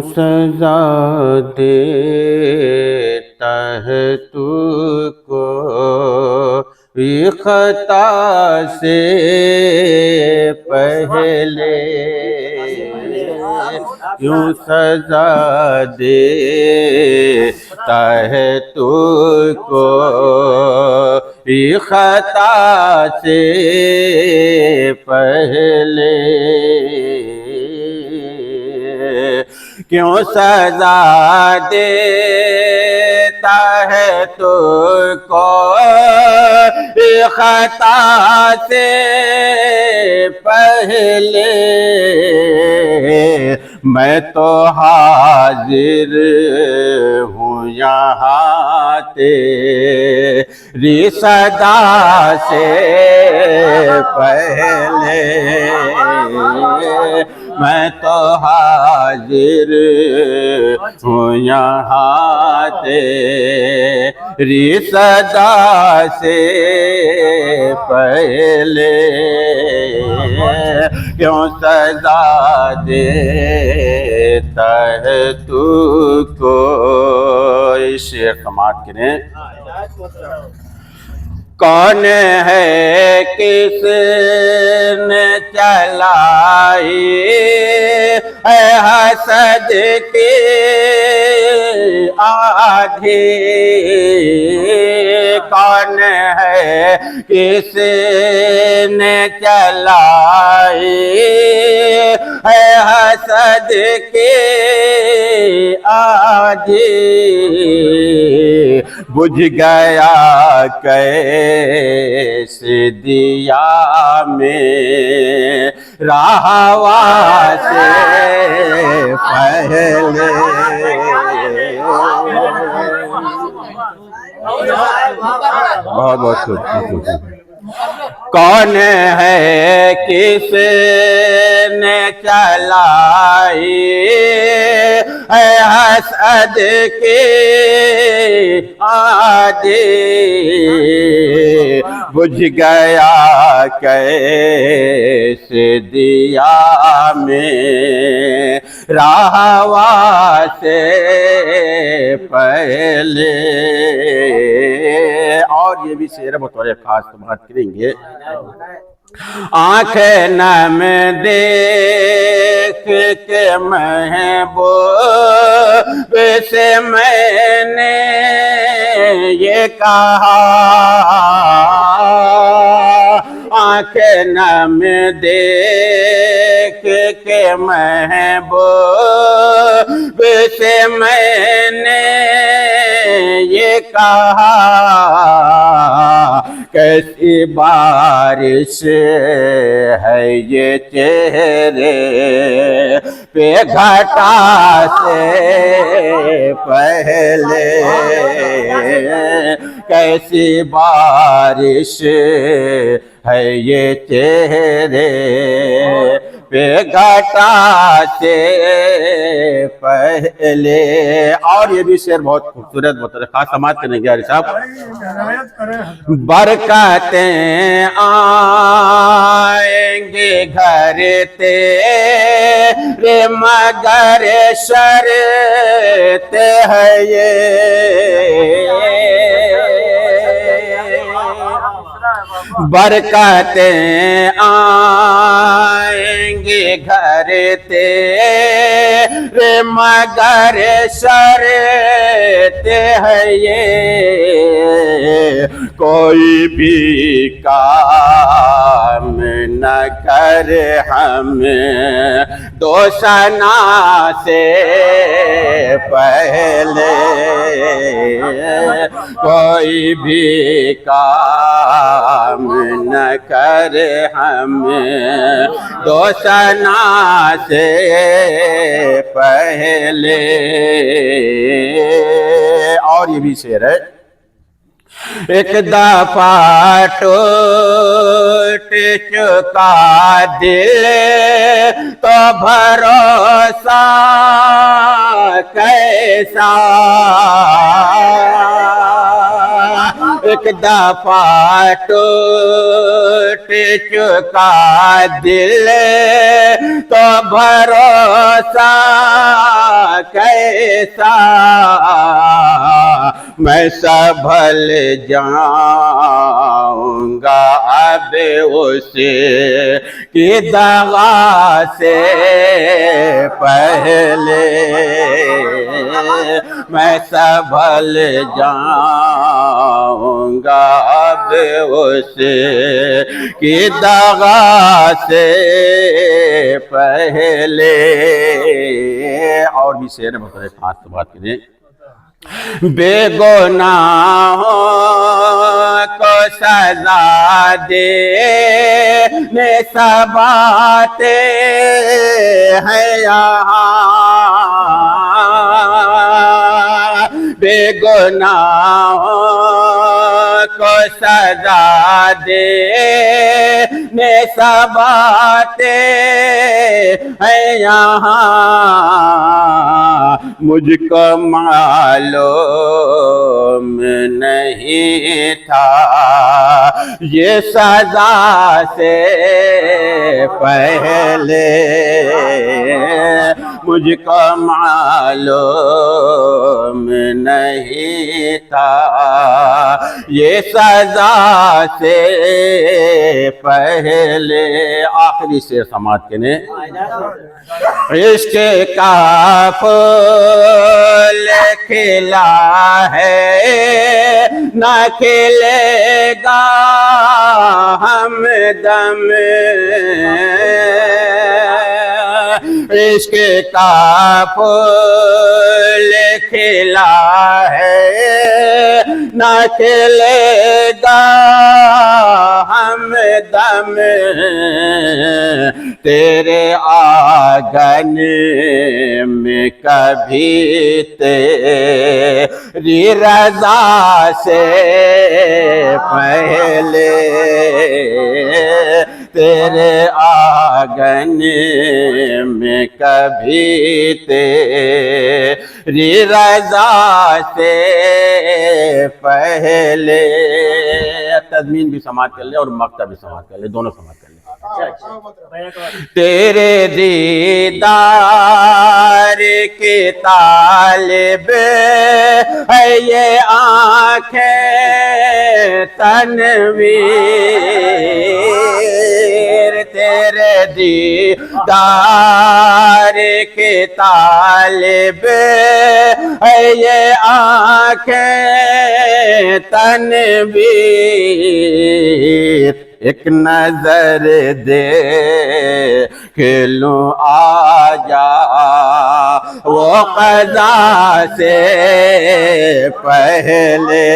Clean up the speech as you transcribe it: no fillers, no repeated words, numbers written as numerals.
سزا دیتا ہے تو کو خطا سے پہلے کیوں سزا دیتا ہے تو کو خطا سے پہلے کیوں سزا دیتا ہے تو کو خطا سے پہلے میں تو حاضر ہوں یہاں تیری صدا سے پہلے میں تو حاضر ہوں یہاں تیری صدا سے پہلے کیوں سزا دیتا ہے تو کو شعر سماعت کریں کون ہے کس نے چلائی ہے حسد کی آدھی کون ہے کس نے چلائی ہے حسد کی آدھی بجھ گیا کیسے دیا میں رہوا سے پہلے بہت بہت خوب کون ہے کس نے چلائی ہے حسد کی آدھی بجھ گیا کیسے دیا میں رہوا سے پہلے اور یہ بھی شعر بطور خاص بات کریں گے آنکھیں نم دیکھ کے محبوب سے میں نے یہ کہا آنکھیں نم دیکھ کے محبوب سے میں نے یہ کہا کیسی بارش ہے یہ چہرے پہ گھٹا سے پہلے کیسی بارش ہے یہ چہرے پہ گھٹا سے پہلے اور یہ بھی شعر بہت خوبصورت بہت خاص سماعت کرنے گیا صاحب برکتیں آئیں گے گھر تیرے مگر شرط ہے یہ برکتیں آئیں گے گھر تیرے مگر شرط ہے یہ کوئی بھی کام نہ کر ہمیں دوسنا سے پہلے کوئی بھی کام نہ کر ہمیں دوسنا سے پہلے اور یہ بھی شعر ہے ایک دفعہ ٹوٹ چکا دل تو بھروسہ کیسا ایک دفعہ ٹوٹ چکا دل تو بھروسہ میں سنبھل جاؤں گا اب اسے کی دغا سے پہلے میں سنبھل جاؤں گا اب اسے کی دغا سے پہلے. اور بھی شعر بطور خاص بات کریں. بے گناہوں کو سزا دینے سب آتے ہیں یہاں. بے گناہوں کو سزا دینے سب آتے ہیں یہاں. مجھ کو معلوم نہیں تھا یہ سزا سے پہلے. مجھ کو معلوم نہیں تھا یہ سزا سے پہلے. آخری شعر سماعت کریں. عشق کا پھول کھلا ہے نہ کھلے گا ہمدم. عشق کا پھول کھلا ہے نہ کھلے گا ہمدم. تیرے آنگن میں کبھی تیری رضا سے پہلے تیرے آنگن میں کبھی تیری رضا سے پہلے. تضمین بھی سماعت کر لے اور مقطع بھی سماعت کر لے, دونوں سماعت کر لے. تیرے دیدار کی طالب ہے یہ آنکھیں تنویر. تیرے دیدار کی طالب ہے یہ آنکھیں تنویر. ایک نظر دیکھ لوں آجا وہ قضا سے پہلے.